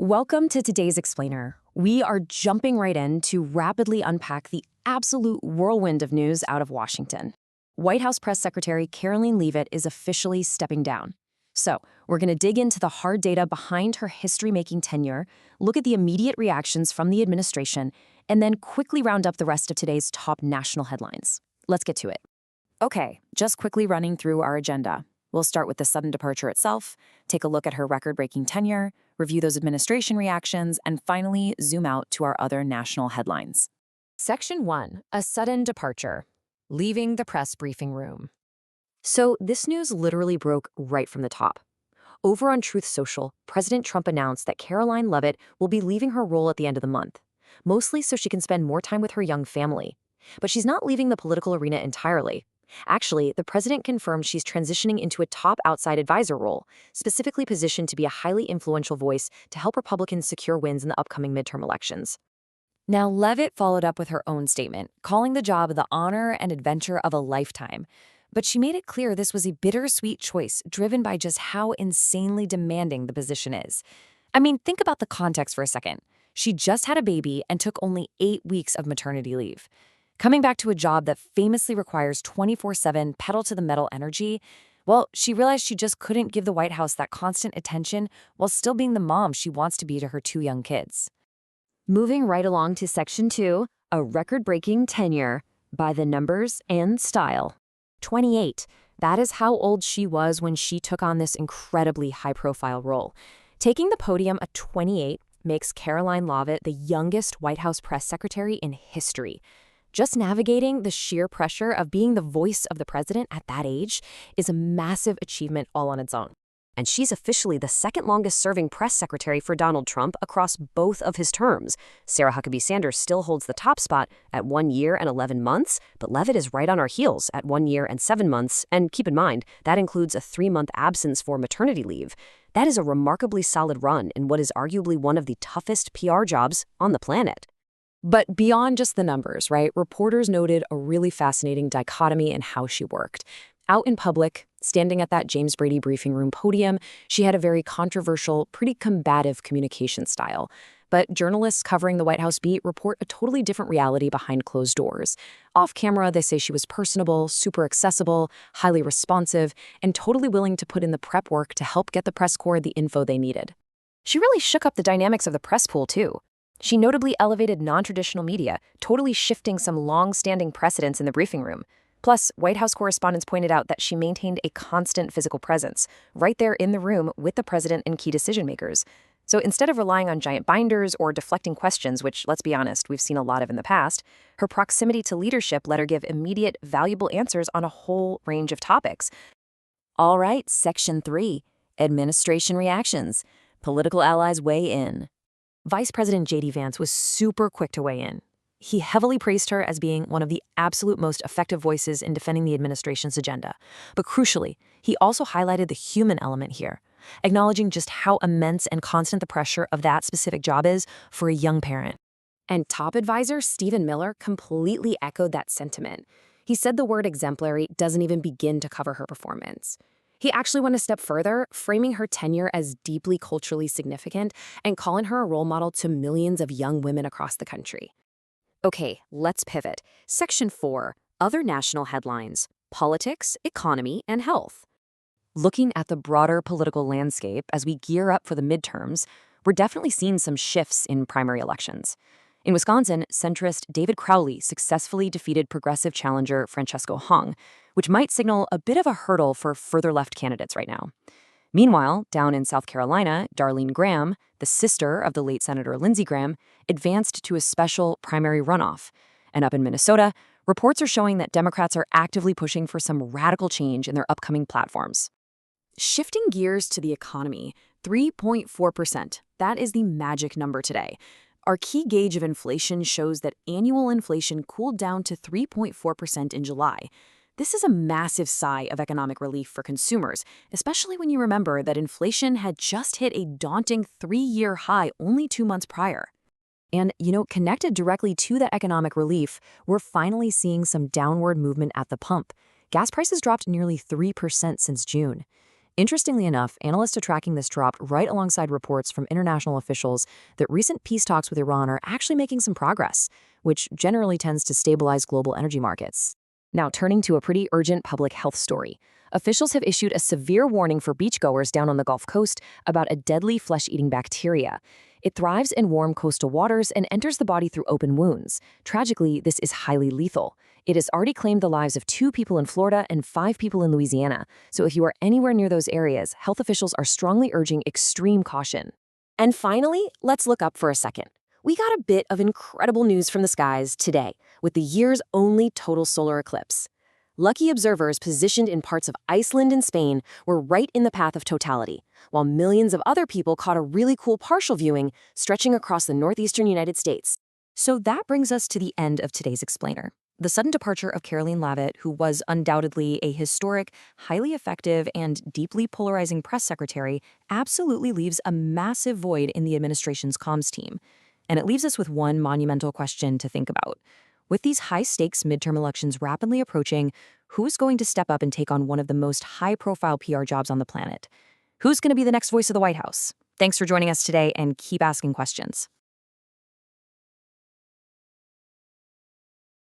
Welcome to today's Explainer. We are jumping right in to rapidly unpack the absolute whirlwind of news out of Washington. White House Press Secretary Karoline Leavitt is officially stepping down. So, we're going to dig into the hard data behind her history-making tenure, look at the immediate reactions from the administration, and then quickly round up the rest of today's top national headlines. Let's get to it. Okay, just quickly running through our agenda. We'll start with the sudden departure itself, take a look at her record-breaking tenure, review those administration reactions, and finally zoom out to our other national headlines. Section 1. A sudden departure. Leaving the press briefing room. So this news literally broke right from the top. Over on Truth Social, President Trump announced that Karoline Leavitt will be leaving her role at the end of the month, mostly so she can spend more time with her young family. But she's not leaving the political arena entirely. Actually, the president confirmed she's transitioning into a top outside advisor role, specifically positioned to be a highly influential voice to help Republicans secure wins in the upcoming midterm elections. Now, Leavitt followed up with her own statement, calling the job the honor and adventure of a lifetime. But she made it clear this was a bittersweet choice driven by just how insanely demanding the position is. I mean, think about the context for a second. She just had a baby and took only 8 weeks of maternity leave. Coming back to a job that famously requires 24/7 pedal-to-the-metal energy, well, she realized she just couldn't give the White House that constant attention while still being the mom she wants to be to her 2 young kids. Moving right along to Section 2, a record-breaking tenure by the numbers and style. 28. That is how old she was when she took on this incredibly high-profile role. Taking the podium at 28 makes Karoline Leavitt the youngest White House press secretary in history. Just navigating the sheer pressure of being the voice of the president at that age is a massive achievement all on its own. And she's officially the second longest serving press secretary for Donald Trump across both of his terms. Sarah Huckabee Sanders still holds the top spot at 1 year and 11 months, but Leavitt is right on our heels at 1 year and 7 months, and keep in mind, that includes a 3-month absence for maternity leave. That is a remarkably solid run in what is arguably one of the toughest PR jobs on the planet. But beyond just the numbers, right, reporters noted a really fascinating dichotomy in how she worked. Out in public, standing at that James Brady briefing room podium, she had a very controversial, pretty combative communication style. But journalists covering the White House beat report a totally different reality behind closed doors. Off camera, they say she was personable, super accessible, highly responsive, and totally willing to put in the prep work to help get the press corps the info they needed. She really shook up the dynamics of the press pool, too. She notably elevated non-traditional media, totally shifting some long-standing precedents in the briefing room. Plus, White House correspondents pointed out that she maintained a constant physical presence, right there in the room with the president and key decision-makers. So instead of relying on giant binders or deflecting questions, which, let's be honest, we've seen a lot of in the past, her proximity to leadership let her give immediate, valuable answers on a whole range of topics. All right, Section 3, Administration Reactions. Political allies weigh in. Vice President J.D. Vance was super quick to weigh in. He heavily praised her as being one of the absolute most effective voices in defending the administration's agenda. But crucially, he also highlighted the human element here, acknowledging just how immense and constant the pressure of that specific job is for a young parent. And top advisor Stephen Miller completely echoed that sentiment. He said the word exemplary doesn't even begin to cover her performance. He actually went a step further, framing her tenure as deeply culturally significant and calling her a role model to millions of young women across the country. Okay, let's pivot. Section 4, Other National Headlines, Politics, Economy, and Health. Looking at the broader political landscape as we gear up for the midterms, we're definitely seeing some shifts in primary elections. In Wisconsin, centrist David Crowley successfully defeated progressive challenger Francesco Hung, which might signal a bit of a hurdle for further left candidates right now. Meanwhile, down in South Carolina, Darlene Graham, the sister of the late Senator Lindsey Graham, advanced to a special primary runoff. And up in Minnesota, reports are showing that Democrats are actively pushing for some radical change in their upcoming platforms. Shifting gears to the economy, 3.4%. That is the magic number today. Our key gauge of inflation shows that annual inflation cooled down to 3.4% in July. This is a massive sigh of economic relief for consumers, especially when you remember that inflation had just hit a daunting 3-year high only 2 months prior. And, connected directly to that economic relief, we're finally seeing some downward movement at the pump. Gas prices dropped nearly 3% since June. Interestingly enough, analysts are tracking this drop right alongside reports from international officials that recent peace talks with Iran are actually making some progress, which generally tends to stabilize global energy markets. Now, turning to a pretty urgent public health story. Officials have issued a severe warning for beachgoers down on the Gulf Coast about a deadly flesh-eating bacteria. It thrives in warm coastal waters and enters the body through open wounds. Tragically, this is highly lethal. It has already claimed the lives of 2 people in Florida and 5 people in Louisiana. So if you are anywhere near those areas, health officials are strongly urging extreme caution. And finally, let's look up for a second. We got a bit of incredible news from the skies today with the year's only total solar eclipse. Lucky observers positioned in parts of Iceland and Spain were right in the path of totality, while millions of other people caught a really cool partial viewing stretching across the northeastern United States. So that brings us to the end of today's explainer. The sudden departure of Karoline Leavitt, who was undoubtedly a historic, highly effective, and deeply polarizing press secretary, absolutely leaves a massive void in the administration's comms team. And it leaves us with one monumental question to think about. With these high-stakes midterm elections rapidly approaching, who's going to step up and take on one of the most high-profile PR jobs on the planet? Who's going to be the next voice of the White House? Thanks for joining us today, and keep asking questions.